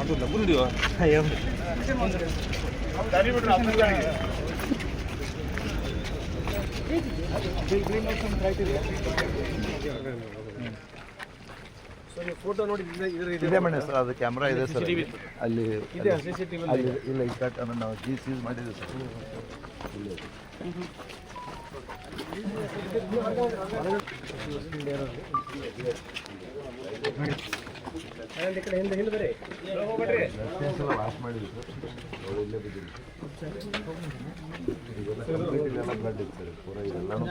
ಅದು ಲಘು ಹಿಡಿಯುವ ಫೋಟೋ ನೋಡಿ ಇದೆ ಮನೆ ಸರ್, ಅದು ಕ್ಯಾಮ್ರಾ ಇದೆ ಸರ್ ಅಲ್ಲಿ ಇಲ್ಲ ಈ ಕಟ್ ನಾವು ಸೀಸ್ ಮಾಡಿದ್ದೀವಿ ಸರ್. ವಾಶ್ ಮಾಡಿದ್ವಿ ಸರ್, ಇಲ್ಲೇ ಬಿದ್ದಿಲ್ಲ ಇದೆಲ್ಲ ಬ್ಲಡ್ ಇತ್ತು ಸರ್, ಪೂರ ಇದೆಲ್ಲನೂ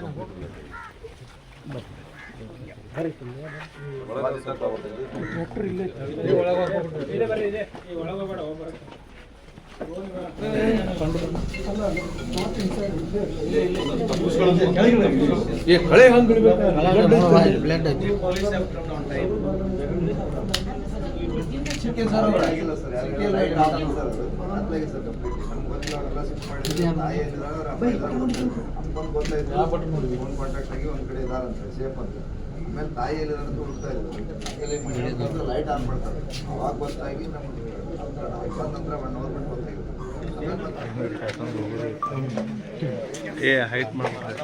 ಕಂಪ್ಲೀಟ್ ಕಳೆ ಹಂಗೆ ಆಗಿಲ್ಲ ಸರ್, ಲೈಟ್ ಆಫ್ ಸರ್, ಅದು ಹತ್ತಲಾಗಿ ಸರ್ ಕಂಪ್ಲೀಟ್ಲಿ ನಮ್ಗೆ ಗೊತ್ತಿಲ್ಲ ಶಿಫ್ಟ್ ಮಾಡಿದ್ವಿ. ತಾಯಿ ಗೊತ್ತಾಯ್ತು, ಫೋನ್ ಕಾಂಟ್ಯಾಕ್ಟ್ ಆಗಿ ಒಂದು ಕಡೆ ಇದಾರಂತೆ ಸೇಫ್ ಅಂತ. ಆಮೇಲೆ ತಾಯಿ ಎಲ್ಲಿರೋದು ಹುಡುಕ್ತಾ ಇದ್ರು, ಲೈಟ್ ಆನ್ ಮಾಡ್ತಾರೆ. ಅವಾಗ ಗೊತ್ತಾಗಿ ನಮ್ಗೆ ಬಂದ ನಂತರ 1 hour ಬಿಟ್ಟು ಗೊತ್ತಾಗಿದೆ. ಹೈಟ್ ಮಾಡ್ತಾರೆ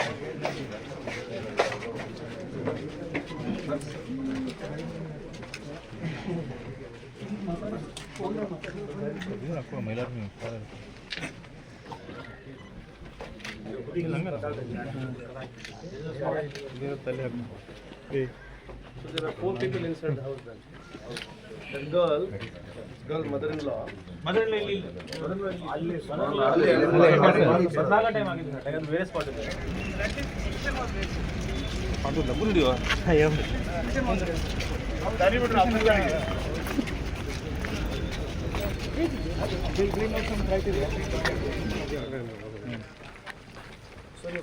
So there are 4 people inside the house then. The girl mother-in-law ಬರ್ನಾಗ ಟೈಮ್ ಆಗಿದೆ ಸರ್, ಯಾಕಂದ್ರೆ ಬೇರೆ ಸ್ಪಾಟ್ ಇದೆ. ಅದು ಲಘು ಹಿಡಿಯುವ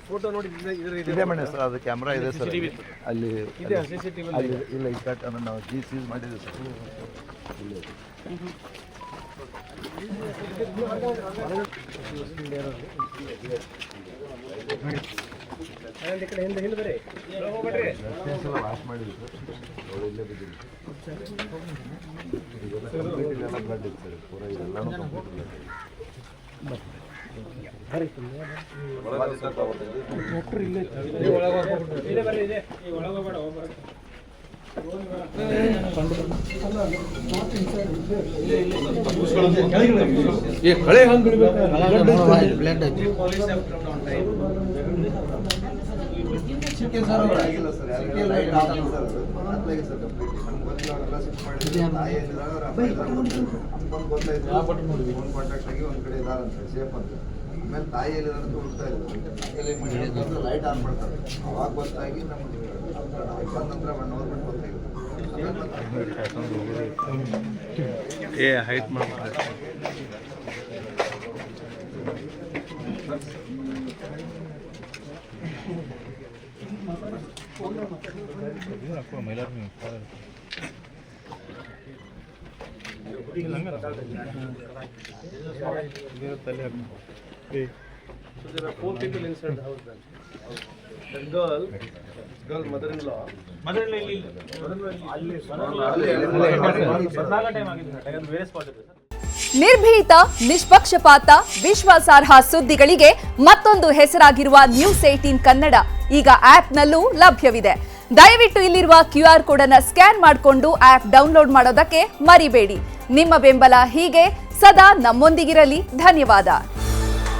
ಫೋಟೋ ನೋಡಿ ಇದೆ ಮನೆ ಸರ್, ಅದು ಕ್ಯಾಮ್ರಾ ಇದೆ ಸರ್ ಅಲ್ಲಿ ಇಲ್ಲ ಈ ಕಟ್ ನಾವು ಸೀಸ್ ಮಾಡಿದ್ದೀವಿ ಸರ್. ವಾಶ್ ಮಾಡಿದ್ವಿ ಸರ್, ಇಲ್ಲೇ ಬಿದ್ದಿಲ್ಲ ಇದೆಲ್ಲ ಬ್ಲಡ್ ಇತ್ತು ಸರ್, ಪೂರ ಇದೆಲ್ಲನೂ ಕಂಪ್ಲೀಟ್ ಕಳೆ ಹಂಗೆ ಆಗಿಲ್ಲ ಸರ್, ಲೈಟ್ ಆಫ್ ಸರ್, ಅದು ಹತ್ತಲಾಗಿ ಸರ್ ಕಂಪ್ಲೀಟ್ಲಿ ನಮ್ಗೆ ಗೊತ್ತಿಲ್ಲ ಶಿಫ್ಟ್ ಮಾಡಿದ್ವಿ. ತಾಯಿ ಗೊತ್ತಾಯ್ತು, ಫೋನ್ ಕಾಂಟ್ಯಾಕ್ಟ್ ಆಗಿ ಒಂದು ಕಡೆ ಇದಾರಂತೆ ಸೇಫ್ ಅಂತ. ಆಮೇಲೆ ತಾಯಿ ಎಲ್ಲಿರೋದು ಹುಡುಕ್ತಾ ಇದ್ರು, ಲೈಟ್ ಆನ್ ಮಾಡ್ತಾರೆ. ಅವಾಗ ಗೊತ್ತಾಗಿ ನಮ್ಗೆ ಬಂದ ನಂತರ 1 hour ಬಿಟ್ಟು ಗೊತ್ತಾಗಿದೆ. ಹೈಟ್ ಮಾಡ್ತಾರೆ So there are 4 people inside the house then. The girl mother-in-law ಬರ್ನಾಗ ಟೈಮ್ ಆಗಿದೆ ಸರ್, ಯಾಕಂದ್ರೆ ಬೇರೆ ಸ್ಪಾಟ್ ಇದೆ ಸರ್. ನಿರ್ಭೀತ, ನಿಷ್ಪಕ್ಷಪಾತ, ವಿಶ್ವಾಸಾರ್ಹ ಸುದ್ದಿಗಳಿಗೆ ಮತ್ತೊಂದು ಹೆಸರಾಗಿರುವ News18 ಕನ್ನಡ ಈಗ ಆಪ್ನಲ್ಲೂ ಲಭ್ಯವಿದೆ. ದಯವಿಟ್ಟು ಇಲ್ಲಿರುವ QR ಕೋಡ್ ಅನ್ನು ಸ್ಕ್ಯಾನ್ ಮಾಡಿಕೊಂಡು ಆಪ್ ಡೌನ್ಲೋಡ್ ಮಾಡೋದಕ್ಕೆ ಮರಿಬೇಡಿ. ನಿಮ್ಮ ಬೆಂಬಲ ಹೀಗೆ ಸದಾ ನಮ್ಮೊಂದಿಗಿರಲಿ. ಧನ್ಯವಾದ.